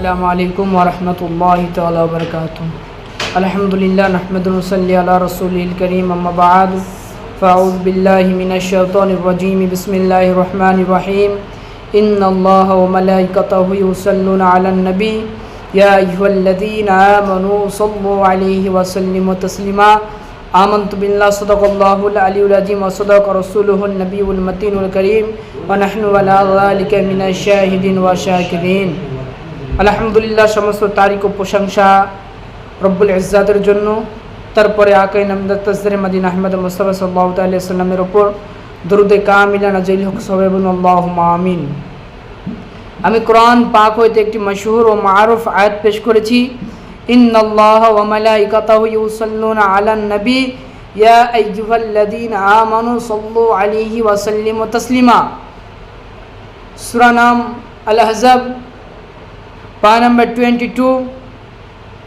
अस्सलामु अलैकुम व रहमतुल्लाहि तआला व बरकातुहू। अल्हम्दुलिल्लाह नहमदुहु व नसल्ली अला रसूलिल करीम, अम्मा बाद फ़अऊज़ु बिल्लाहि मिनश शैतानिर रजीम। बिस्मिल्लाहिर रहमानिर रहीम। इन्नल्लाहा व मलाइकतहु युसल्लूना अलन नबी या अय्युहल्लज़ीना आमनू सल्लु अलैहि व सल्लिमू तस्लीमा। आमन्तु बिल्लाहि सदक़ल्लाहुल अलियुल अज़ीम व सदक़ रसूलुहुन नबियुल मतीनुल करीम व नहनु अला ज़ालिका मिनश शाहिदीन व शाकिरीन। আলহামদুলিল্লাহ, সমস্ত তারিখ ও প্রশংসা রব্বুল ইজ্জাতের জন্য। তারপরে আকাই নামদার তাজদারে মদিনা আহমদ মুস্তাফা সাল্লাল্লাহু আলাইহি ওয়াসাল্লামের উপর দরুদে কামিলা নাজিল হোক সবাইবুন আল্লাহুম্মা আমিন। আমি কোরআন পাক হইতে একটি মশহুর ও মারুফ আয়াত পেশ করেছি। ইন্নাল্লাহা ওয়া মালাইকাতাহু ইউসাল্লুনা আলান নবী ইয়া আইয়ুহাল্লাযীনা আমানু সাল্লু আলাইহি ওয়া সাল্লিমু তাসলিমা। সূরা নাম আল আহজাব পারা নম্বর 22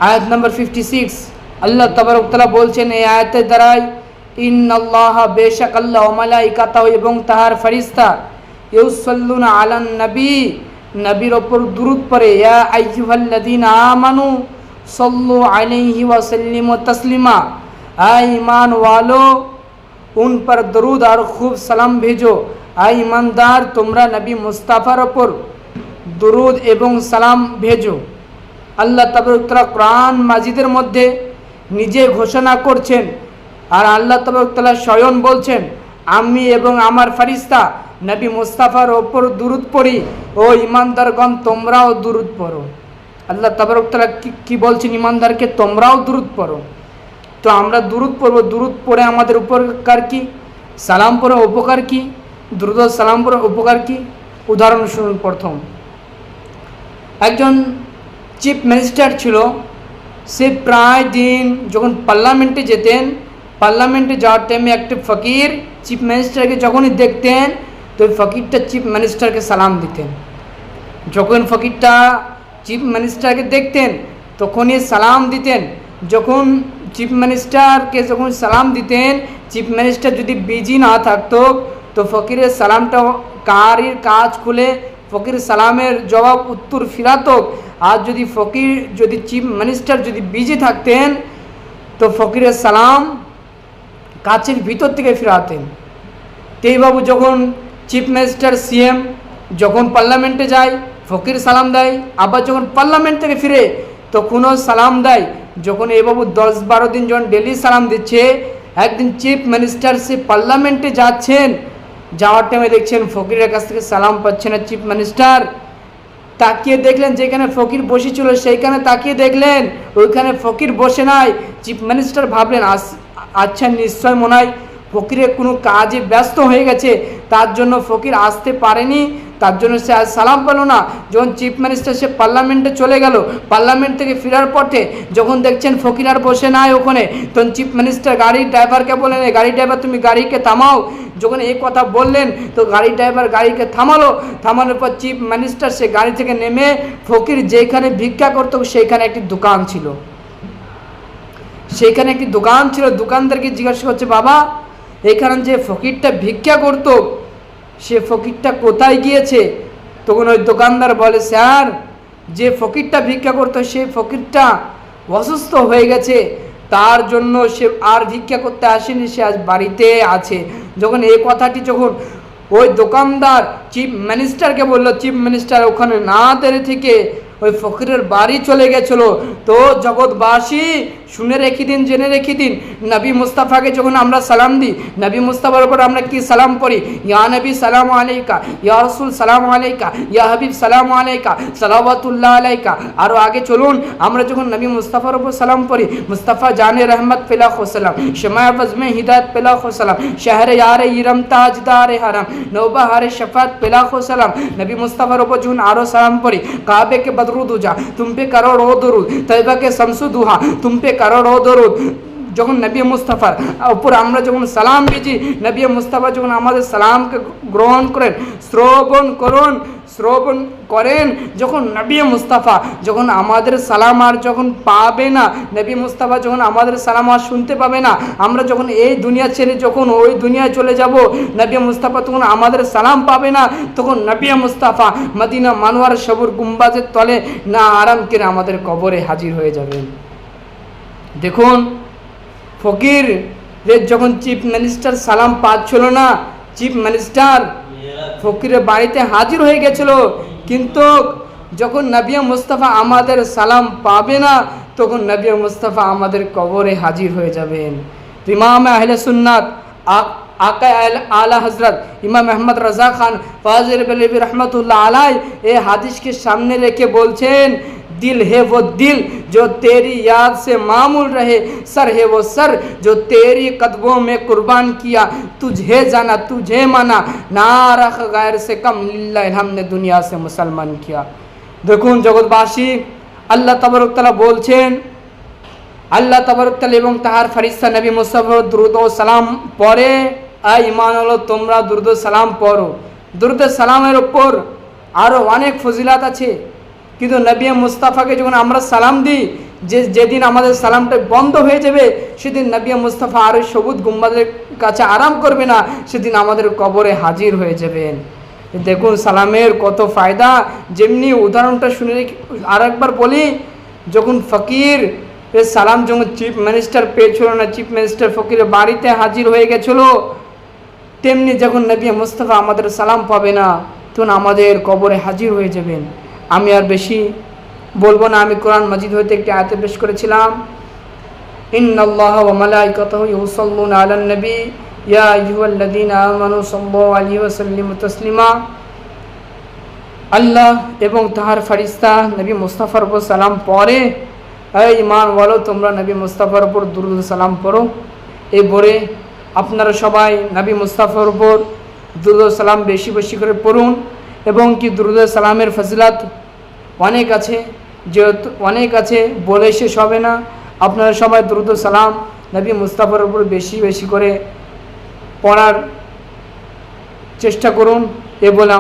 আয়াত নম্বর 56। আল্লাহ তাবারক তাআলা বলছেন এই আয়াতের দ্বারাই, ইন্নাল্লাহা বেশক আল্লাহ ওয়া মালাইকাতাহু এবং তাহার ফেরেশতা ইউসাল্লুনা আলান নবী নবীর উপর দুরূদ পড়ে, ইয়া আইয়ুহাল্লাযীনা আমানু सल्लु अलैहि व सल्लिमु तस्लीमा। आए ईमान वालो, उन पर दरूद और खूब सलाम भेजो। आए ईमानदार, তোমরা নবী মুস্তাফার উপর দরুদ এবং সালাম ভেজো। আল্লাহ তাবারক তাআলা কোরআন মাজিদের মধ্যে নিজে ঘোষণা করছেন, আর আল্লাহ তাবারক তাআলা স্বয়ং বলছেন, আমি এবং আমার ফেরেশতা নবী মুস্তাফার উপর দরুদ পড়ি, ও ঈমানদারগণ তোমরাও দরুদ পড়ো। আল্লাহ তাবারক তাআলা কি বলছেন? ঈমানদারকে তোমরাও দরুদ পড়ো। তো আমরা দরুদ পড়ব, দরুদ পড়ে আমাদের উপকার কি? সালাম পড়ে উপকার কি? দরুদ ও সালাম পড়ে উপকার কি? উদাহরণ শুনুন। প্রথম, একজন চিফ মিনিস্টার ছিল। সে প্রায় দিন যখন পার্লামেন্টে যেতেন, পার্লামেন্টে যাওয়ার টাইমে একটা ফকির চিফ মিনিস্টারকে যখনই দেখতেন তো ওই ফকিরটা চিফ মিনিস্টারকে সালাম দিতেন। যখন ফকিরটা চিফ মিনিস্টারকে দেখতেন তখনই সালাম দিতেন। যখন চিফ মিনিস্টারকে যখন সালাম দিতেন, চিফ মিনিস্টার যদি বিজি না থাকতো তো ফকিরের সালামটা কারির কাজ খুলে ফকির সালামের জবাব উত্তর ফিরাতো। আর যদি চিফ মিনিস্টার যদি বিজি থাকতেন তো ফকিরের সালাম কাছের ভিতর থেকে ফিরাতেন। তেইবাবু যখন চিফ মিনিস্টার সিএম যখন পার্লামেন্টে যায় ফকির সালাম দেয়, আবার যখন পার্লামেন্ট থেকে ফিরে তখনও সালাম দেয়। যখন এই বাবু 10-12 দিন যখন ডেলি সালাম দিচ্ছে, একদিন চিফ মিনিস্টার সে পার্লামেন্টে যাচ্ছেন, যাওয়ার টাইমে দেখছেন ফকিরের কাছ থেকে সালাম পাচ্ছে না চিফ মিনিস্টার। তাকিয়ে দেখলেন যেখানে ফকির বসেছিল সেইখানে তাকিয়ে দেখলেন ওইখানে ফকির বসে নাই। চিফ মিনিস্টার ভাবলেন আচ্ছা নিশ্চয় মনে হয় ফকিরের কোনো কাজে ব্যস্ত হয়ে গেছে, তার জন্য ফকির আসতে পারেনি, তার জন্য সে আজ সালাম পেল না। যখন চিফ মিনিস্টার সে পার্লামেন্টে চলে গেল, পার্লামেন্ট থেকে ফেরার পথে যখন দেখছেন ফকির আর বসে নাই ওখানে, তখন চিফ মিনিস্টার গাড়ির ড্রাইভারকে বললেন, গাড়ি ড্রাইভার তুমি গাড়িকে থামাও। যখন এই কথা বললেন তো গাড়ি ড্রাইভার গাড়িকে থামানোর পর চিফ মিনিস্টার সে গাড়ি থেকে নেমে ফকির যেখানে ভিক্ষা করতো সেইখানে একটি দোকান ছিল, দোকানদারকে জিজ্ঞাসা করছে, বাবা এখানে যে ফকিরটা ভিক্ষা করতো সে ফকিরটা কোথায় গিয়েছে? তখন ওই দোকানদার বলে, স্যার যে ফকিরটা ভিক্ষা করতো সে ফকিরটা অসুস্থ হয়ে গেছে, তার জন্য সে আর ভিক্ষা করতে আসেনি, সে আজ বাড়িতে আছে। যখন এই কথাটি যখন ওই দোকানদার চিফ মিনিস্টারকে বলল, চিফ মিনিস্টার ওখানে না দেরি থেকে ওই ফকিরের বাড়ি চলে গেছিল। তো জগৎবাসী শুনে রেখে দিন, জেনে রেখে দিন, নবী মুস্তাফাকে যখন আমরা সালাম দিই, নবী মুস্তাফার উপর আমরা কি সালাম পড়ি? ইয়া নবী সালাম আলাইকা, ইয়া রাসূল সালাম আলাইকা, ইয়া হাবিব সালাম আলাইকা, সালাওয়াতুল্লাহ আলাইকা। আরও আগে চলুন, আমরা যখন নবী মুস্তাফার উপর সালাম পড়ি, মুস্তাফা জানে রহমত পেলাখো সালাম, শমায়ে বজমে হিদায়ত পেলাখো সালাম, শহরে ইয়ারে ইরম তাজদারে হারাম, নওবাহারে শফাত পেলাখো সালাম। নবী মুস্তাফার উপর যখন আরও সালাম পড়ি, কাবে কে बदरूद हो जा तुम पे करोड़ों दरूद, तैयबा के शम्सु दुहा तुम पे करोड़ों दरूद। যখন নবী মুস্তাফার উপর আমরা যখন সালাম দিই, নবী মুস্তাফা যখন আমাদের সালামকে গ্রহণ করেন, শ্রবণ করুন, শ্রবণ করেন, যখন নবী মুস্তাফা যখন আমাদের সালাম আর যখন পাবে না, নবী মুস্তাফা যখন আমাদের সালাম আর শুনতে পাবে না, আমরা যখন এই দুনিয়া ছেড়ে যখন ওই দুনিয়ায় চলে যাব, নবী মুস্তাফা তখন আমাদের সালাম পাবে না, তখন নবী মুস্তাফা মদিনা মানোয়ার সবুর গুম্বাজের তলে না আরাম করে আমাদের কবরে হাজির হয়ে যাবেন। দেখুন, ফকির যখন চিফ মিনিস্টার সালাম পাচ্ছিল না, চিফ মিনিস্টার ফকিরের বাড়িতে হাজির হয়ে গেছিল, কিন্তু যখন নবী মুস্তাফা আমাদের সালাম পাবে না, তখন নবী মুস্তাফা আমাদের কবরে হাজির হয়ে যাবেন। ইমাম আহলে সুন্নাত আকা আলা হজরত ইমাম আহমদ রাজা খান ফাজিল বেলবি রহমতুল্লাহ আলাই এই হাদিসকে সামনে রেখে বলছেন, दिल है वो दिल जो तेरी याद से मामूल रहे, सर है वो सर जो तेरी कदमों में कुर्बान किया, तुझे जाना तुझे माना, ना रख गैर से कम, लिल्लाह हमने दुनिया से मुसलमान किया। দেখুন জগৎবাসী, আল্লাহ তাবারক তাআলা বলছেন, আল্লাহ তাবারক তাআলা এবং তাহার ফেরেশতা নবী মুস্তাফা দুরূদ ও সালাম পড়ে, আই ঈমান হলো তোমরা দুরূদ ও সালাম পড়ো। দুরূদ ও সালামের উপর আরও অনেক ফজিলত আছে, কিন্তু নবী মুস্তাফাকে যখন আমরা সালাম দিই, যেদিন আমাদের সালামটা বন্ধ হয়ে যাবে, সেদিন নবী মুস্তাফা আর সবুজ গুম্বাদের কাছে আরাম করবে না, সেদিন আমাদের কবরে হাজির হয়ে যাবেন। দেখুন সালামের কত ফায়দা। যেমনি উদাহরণটা শুনে আর একবার বলি, যখন ফকির সালাম যখন চিফ মিনিস্টার পেয়েছিল না, চিফ মিনিস্টার ফকিরের বাড়িতে হাজির হয়ে গেছিল, তেমনি যখন নবী মুস্তাফা আমাদের সালাম পাবে না, তখন আমাদের কবরে হাজির হয়ে যাবেন। আমি আর বেশি বলবো না, আমি কোরআন মাজিদ হইতে একটি আয়াতে পেশ করেছিলাম, ইন্নাল্লাহা ওয়া মালাইকাতাহু ইউসাল্লুনা আলান নবী ইয়া আইয়ুহাল্লাযীনা আমানু সাল্লু আলাইহি ওয়া সাল্লিমু তাসলিমা। আল্লাহ এবং তাহার ফেরেশতা নবী মুস্তাফার উপর সালাম পড়ে, এই ঈমান ওয়ালো তোমরা নবী মুস্তাফার উপর দুরূদ সালাম পড়ো। এই বলে আপনারা সবাই নবী মুস্তাফার উপর দুরূদ সালাম বেশি বেশি করে পড়ুন, এবং কি দুরূদ সালামের ফজিলত অনেক আছে, যেহেতু অনেক আছে বলে শেষ হবে না। আপনারা সবাই দুরূদ সালাম নবী মুস্তাফার উপর বেশি বেশি করে পড়ার চেষ্টা করুন। এ বলে